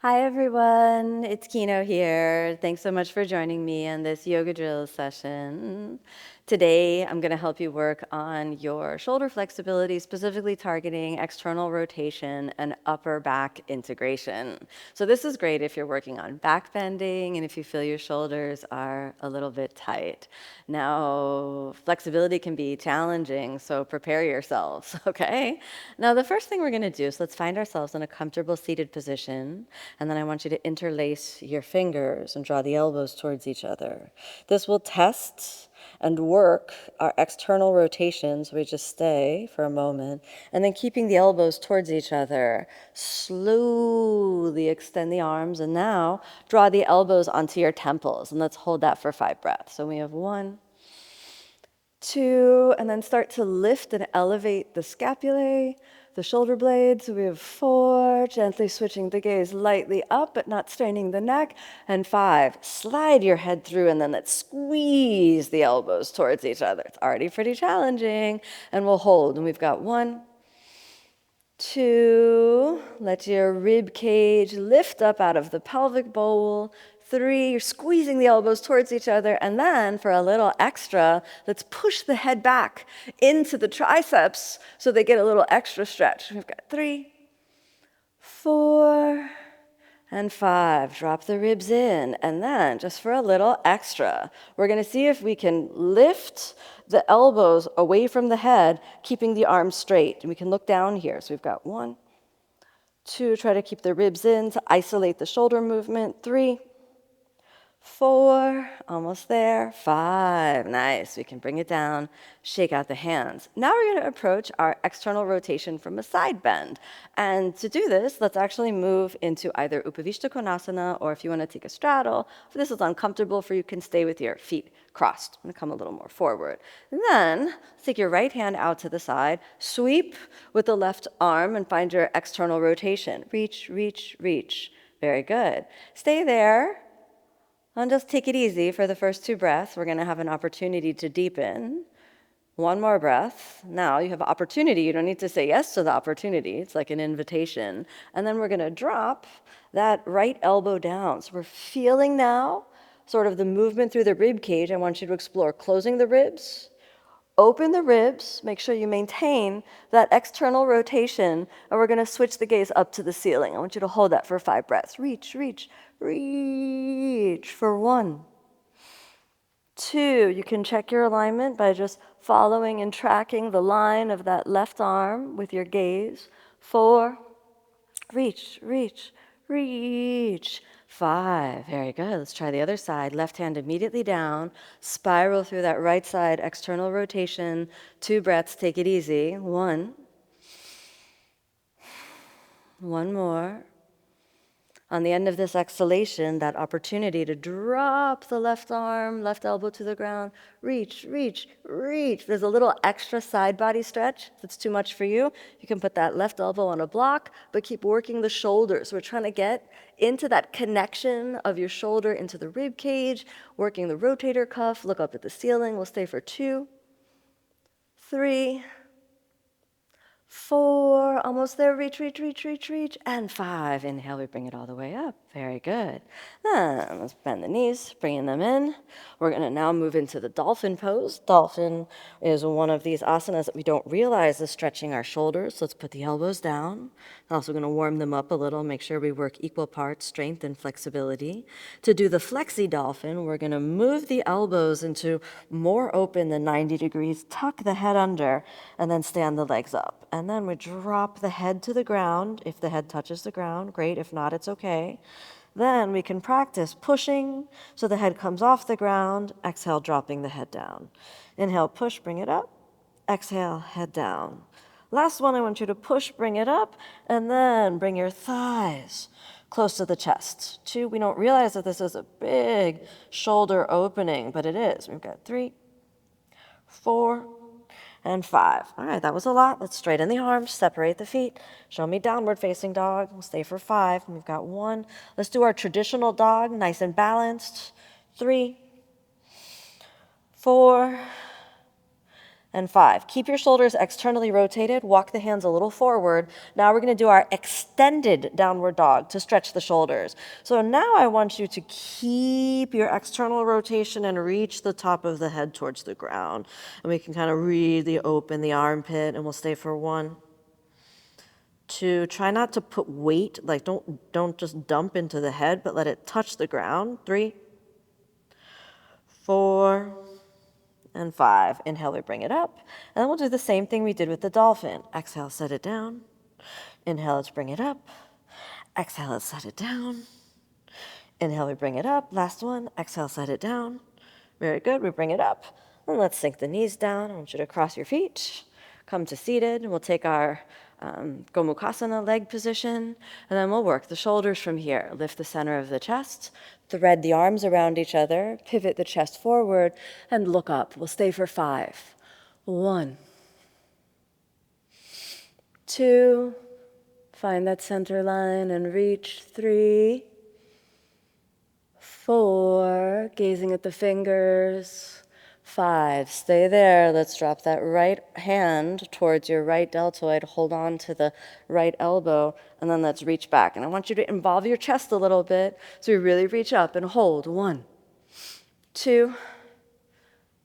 Hi everyone, it's Kino here. Thanks so much for joining me on this yoga drill session. Today, I'm going to help you work on your shoulder flexibility, specifically targeting external rotation and upper back integration. So this is great if you're working on back bending and if you feel your shoulders are a little bit tight. Now, flexibility can be challenging, so prepare yourselves, okay? Now, the first thing we're going to do is let's find ourselves in a comfortable seated position. And then I want you to interlace your fingers and draw the elbows towards each other. This will test and work our external rotations. We just stay for a moment. And then keeping the elbows towards each other, slowly extend the arms. And now draw the elbows onto your temples. And let's hold that for 5 breaths. So we have 1, 2, and then start to lift and elevate the scapulae, the shoulder blades. We have 4, gently switching the gaze lightly up, but not straining the neck. And 5, slide your head through, and then let's squeeze the elbows towards each other. It's already pretty challenging. And we'll hold. And we've got 1, 2, let your rib cage lift up out of the pelvic bowl. 3, you're squeezing the elbows towards each other. And then for a little extra, let's push the head back into the triceps so they get a little extra stretch. We've got 3, 4, and 5. Drop the ribs in. And then just for a little extra, we're going to see if we can lift the elbows away from the head, keeping the arms straight. And we can look down here. So we've got 1, 2, try to keep the ribs in to isolate the shoulder movement. 3, 4, almost there. 5, nice. We can bring it down, shake out the hands. Now we're going to approach our external rotation from a side bend. And to do this, let's actually move into either Upavishta Konasana, or if you want to take a straddle, if this is uncomfortable for you, you can stay with your feet crossed. I'm going to come a little more forward. And then take your right hand out to the side, sweep with the left arm, and find your external rotation. Reach, reach, reach. Very good. Stay there. And just take it easy for the first 2 breaths. We're going to have an opportunity to deepen. 1 more breath. Now you have opportunity. You don't need to say yes to the opportunity. It's like an invitation. And then we're going to drop that right elbow down. So we're feeling now sort of the movement through the rib cage. I want you to explore closing the ribs, open the ribs, make sure you maintain that external rotation, and we're going to switch the gaze up to the ceiling. I want you to hold that for 5 breaths. Reach, reach, reach for 1, 2. You can check your alignment by just following and tracking the line of that left arm with your gaze. 4, reach, reach, reach. 5, very good. Let's try the other side. Left hand immediately down, spiral through that right side, external rotation. 2 breaths, take it easy. 1, 1 more. On the end of this exhalation, that opportunity to drop the left arm, left elbow to the ground, reach, reach, reach. There's a little extra side body stretch. If it's too much for you, you can put that left elbow on a block, but keep working the shoulders. We're trying to get into that connection of your shoulder into the rib cage, working the rotator cuff. Look up at the ceiling. We'll stay for 2, 3, 4, almost there, reach, reach, reach, reach, reach, and 5. Inhale, we bring it all the way up. Very good. Then let's bend the knees, bringing them in. We're going to now move into the dolphin pose. Dolphin is one of these asanas that we don't realize is stretching our shoulders. So let's put the elbows down. Also going to warm them up a little, make sure we work equal parts, strength and flexibility. To do the flexi dolphin, we're going to move the elbows into more open than 90 degrees, tuck the head under, and then stand the legs up. And then we drop the head to the ground. If the head touches the ground, great. If not, it's okay. Then we can practice pushing so the head comes off the ground. Exhale, dropping the head down. Inhale, push, bring it up. Exhale, head down. Last one, I want you to push, bring it up, and then bring your thighs close to the chest. 2, we don't realize that this is a big shoulder opening, but it is. We've got 3, 4, and 5. All right, that was a lot. Let's straighten the arms, separate the feet. Show me downward facing dog. We'll stay for 5. We've got 1. Let's do our traditional dog, nice and balanced. 3, 4, and 5. Keep your shoulders externally rotated. Walk the hands a little forward. Now we're going to do our extended downward dog to stretch the shoulders. So now I want you to keep your external rotation and reach the top of the head towards the ground. And we can kind of really open the armpit, and we'll stay for 1, 2. Try not to put weight, like don't just dump into the head, but let it touch the ground. 3, 4, and 5. Inhale, we bring it up. And then we'll do the same thing we did with the dolphin. Exhale, set it down. Inhale, let's bring it up. Exhale, let's set it down. Inhale, we bring it up. Last one. Exhale, set it down. Very good. We bring it up. And let's sink the knees down. I want you to cross your feet. Come to seated. We'll take our Gomukhasana leg position, and then we'll work the shoulders from here. Lift the center of the chest, thread the arms around each other, pivot the chest forward, and look up. We'll stay for 5. 1, 2, find that center line and reach. 3, 4, gazing at the fingers. 5, stay there. Let's drop that right hand towards your right deltoid. Hold on to the right elbow, and then let's reach back. And I want you to involve your chest a little bit, so you really reach up and hold. 1, 2,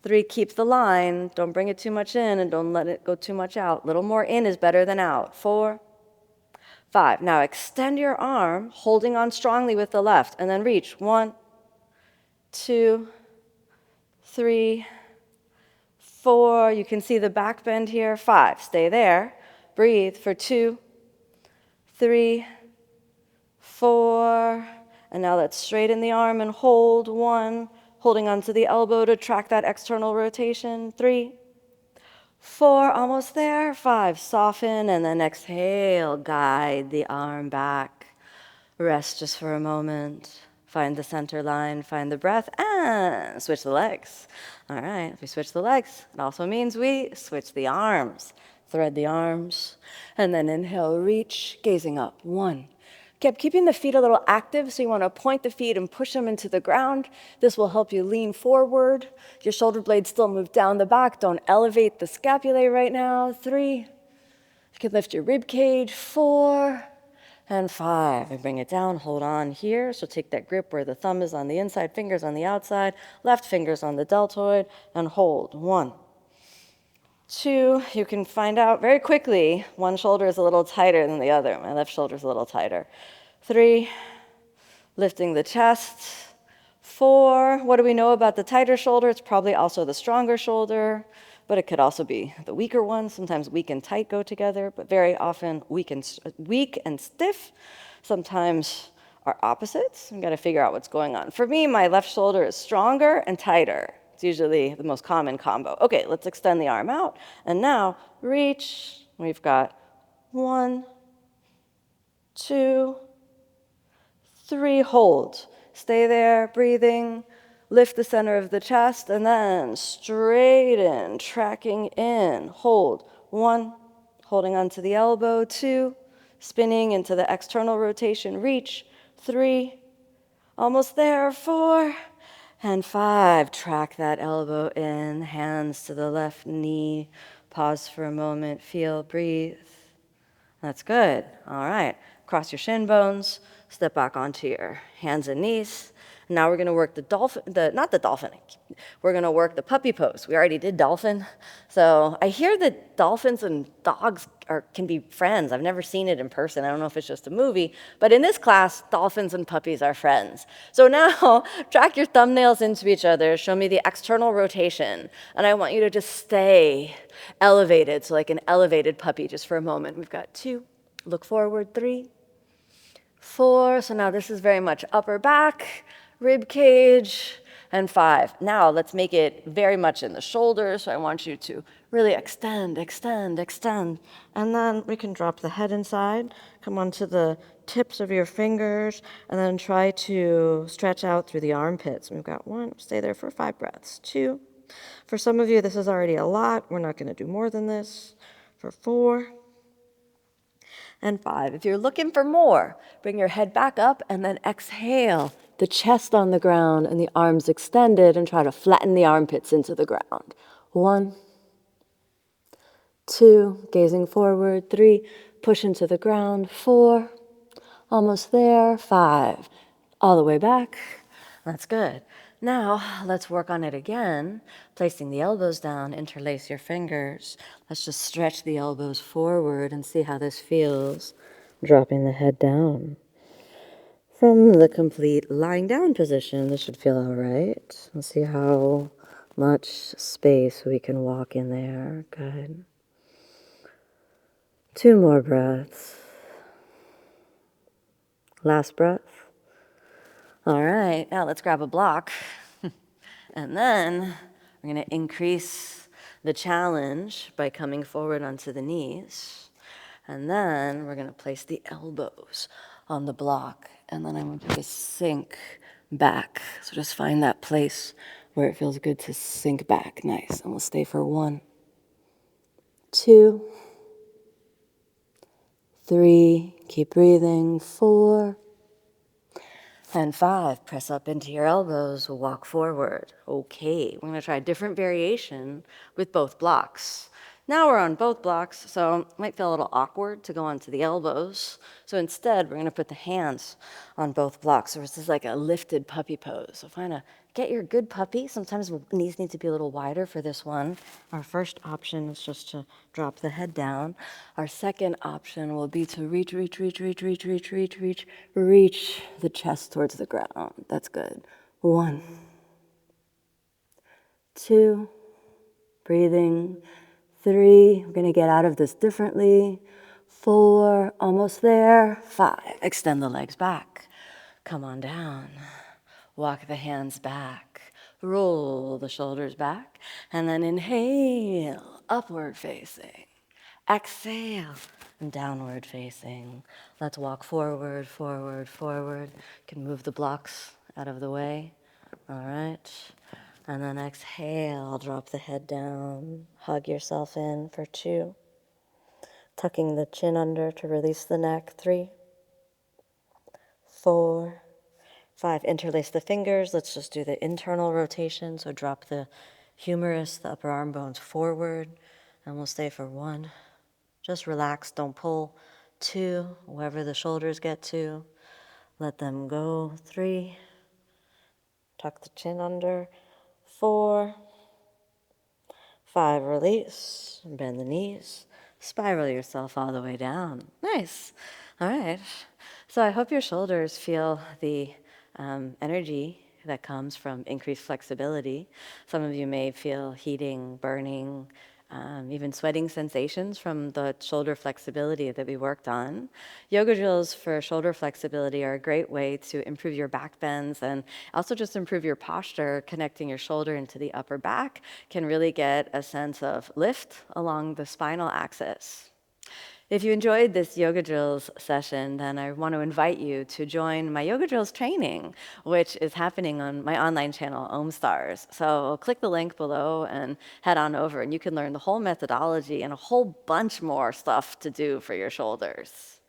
3, keep the line. Don't bring it too much in, and don't let it go too much out. A little more in is better than out. 4, 5. Now extend your arm, holding on strongly with the left, and then reach. 1, 2, 3, 4. You can see the back bend here. 5. Stay there. Breathe for 2, 3, 4. And now let's straighten the arm and hold. 1. Holding onto the elbow to track that external rotation. 3, 4. Almost there. 5. Soften and then exhale. Guide the arm back. Rest just for a moment. Find the center line, find the breath, and switch the legs. All right, if we switch the legs, it also means we switch the arms. Thread the arms, and then inhale, reach, gazing up. 1. Keeping the feet a little active, so you want to point the feet and push them into the ground. This will help you lean forward. Your shoulder blades still move down the back. Don't elevate the scapulae right now. 3. You can lift your rib cage. 4. And 5, and bring it down, hold on here. So take that grip where the thumb is on the inside, fingers on the outside, left fingers on the deltoid, and hold. 1, 2, you can find out very quickly, one shoulder is a little tighter than the other. My left shoulder is a little tighter. 3, lifting the chest. 4, what do we know about the tighter shoulder? It's probably also the stronger shoulder, but it could also be the weaker one. Sometimes weak and tight go together, but very often weak and stiff sometimes are opposites. We've got to figure out what's going on. For me, my left shoulder is stronger and tighter. It's usually the most common combo. Okay, let's extend the arm out. And now reach. We've got 1, 2, 3, hold. Stay there, breathing. Lift the center of the chest, and then straighten, tracking in. Hold. 1, holding onto the elbow. 2, spinning into the external rotation. Reach. 3, almost there. 4, and 5. Track that elbow in. Hands to the left knee. Pause for a moment. Feel, breathe. That's good. All right. Cross your shin bones. Step back onto your hands and knees. Now we're going to work we're going to work the puppy pose. We already did dolphin. So I hear that dolphins and dogs can be friends. I've never seen it in person. I don't know if it's just a movie. But in this class, dolphins and puppies are friends. So now track your thumbnails into each other. Show me the external rotation. And I want you to just stay elevated. So like an elevated puppy just for a moment. We've got 2. Look forward. 3, 4. So now this is very much upper back, rib cage, and 5. Now let's make it very much in the shoulders. So I want you to really extend, extend, extend. And then we can drop the head inside, come onto the tips of your fingers, and then try to stretch out through the armpits. We've got 1, stay there for 5 breaths. 2, for some of you, this is already a lot. We're not going to do more than this. For 4, and 5. If you're looking for more, bring your head back up and then exhale. The chest on the ground and the arms extended, and try to flatten the armpits into the ground. 1, 2, gazing forward, 3, push into the ground, 4, almost there, 5, all the way back. That's good. Now, let's work on it again, placing the elbows down, interlace your fingers. Let's just stretch the elbows forward and see how this feels. Dropping the head down. From the complete lying down position, this should feel all right. Let's see how much space we can walk in there. Good. 2 more breaths. Last breath. All right, now let's grab a block. And then we're going to increase the challenge by coming forward onto the knees. And then we're going to place the elbows on the block. And then I want you to sink back. So just find that place where it feels good to sink back. Nice. And we'll stay for 1, 2, 3. Keep breathing. 4. And 5, press up into your elbows, walk forward. Okay, we're gonna try a different variation with both blocks. Now we're on both blocks, so it might feel a little awkward to go onto the elbows. So instead, we're gonna put the hands on both blocks. So this is like a lifted puppy pose. So get your good puppy. Sometimes knees need to be a little wider for this one. Our first option is just to drop the head down. Our second option will be to reach the chest towards the ground. That's good. 1, 2, breathing. 3, we're gonna get out of this differently. 4, almost there. 5, extend the legs back. Come on down. Walk the hands back. Roll the shoulders back. And then inhale, upward facing. Exhale, and downward facing. Let's walk forward, forward, forward. You can move the blocks out of the way. All right. And then exhale, drop the head down. Hug yourself in for 2. Tucking the chin under to release the neck. 3, 4, 5, interlace the fingers. Let's just do the internal rotation. So drop the humerus, the upper arm bones forward. And we'll stay for 1. Just relax, don't pull. 2, wherever the shoulders get to, let them go. 3, tuck the chin under. 4, 5, release, bend the knees. Spiral yourself all the way down. Nice. All right. So I hope your shoulders feel the energy that comes from increased flexibility. Some of you may feel heating, burning, even sweating sensations from the shoulder flexibility that we worked on. Yoga drills for shoulder flexibility are a great way to improve your back bends and also just improve your posture. Connecting your shoulder into the upper back can really get a sense of lift along the spinal axis. If you enjoyed this yoga drills session, then I want to invite you to join my yoga drills training, which is happening on my online channel, OmStars. So click the link below and head on over, and you can learn the whole methodology and a whole bunch more stuff to do for your shoulders.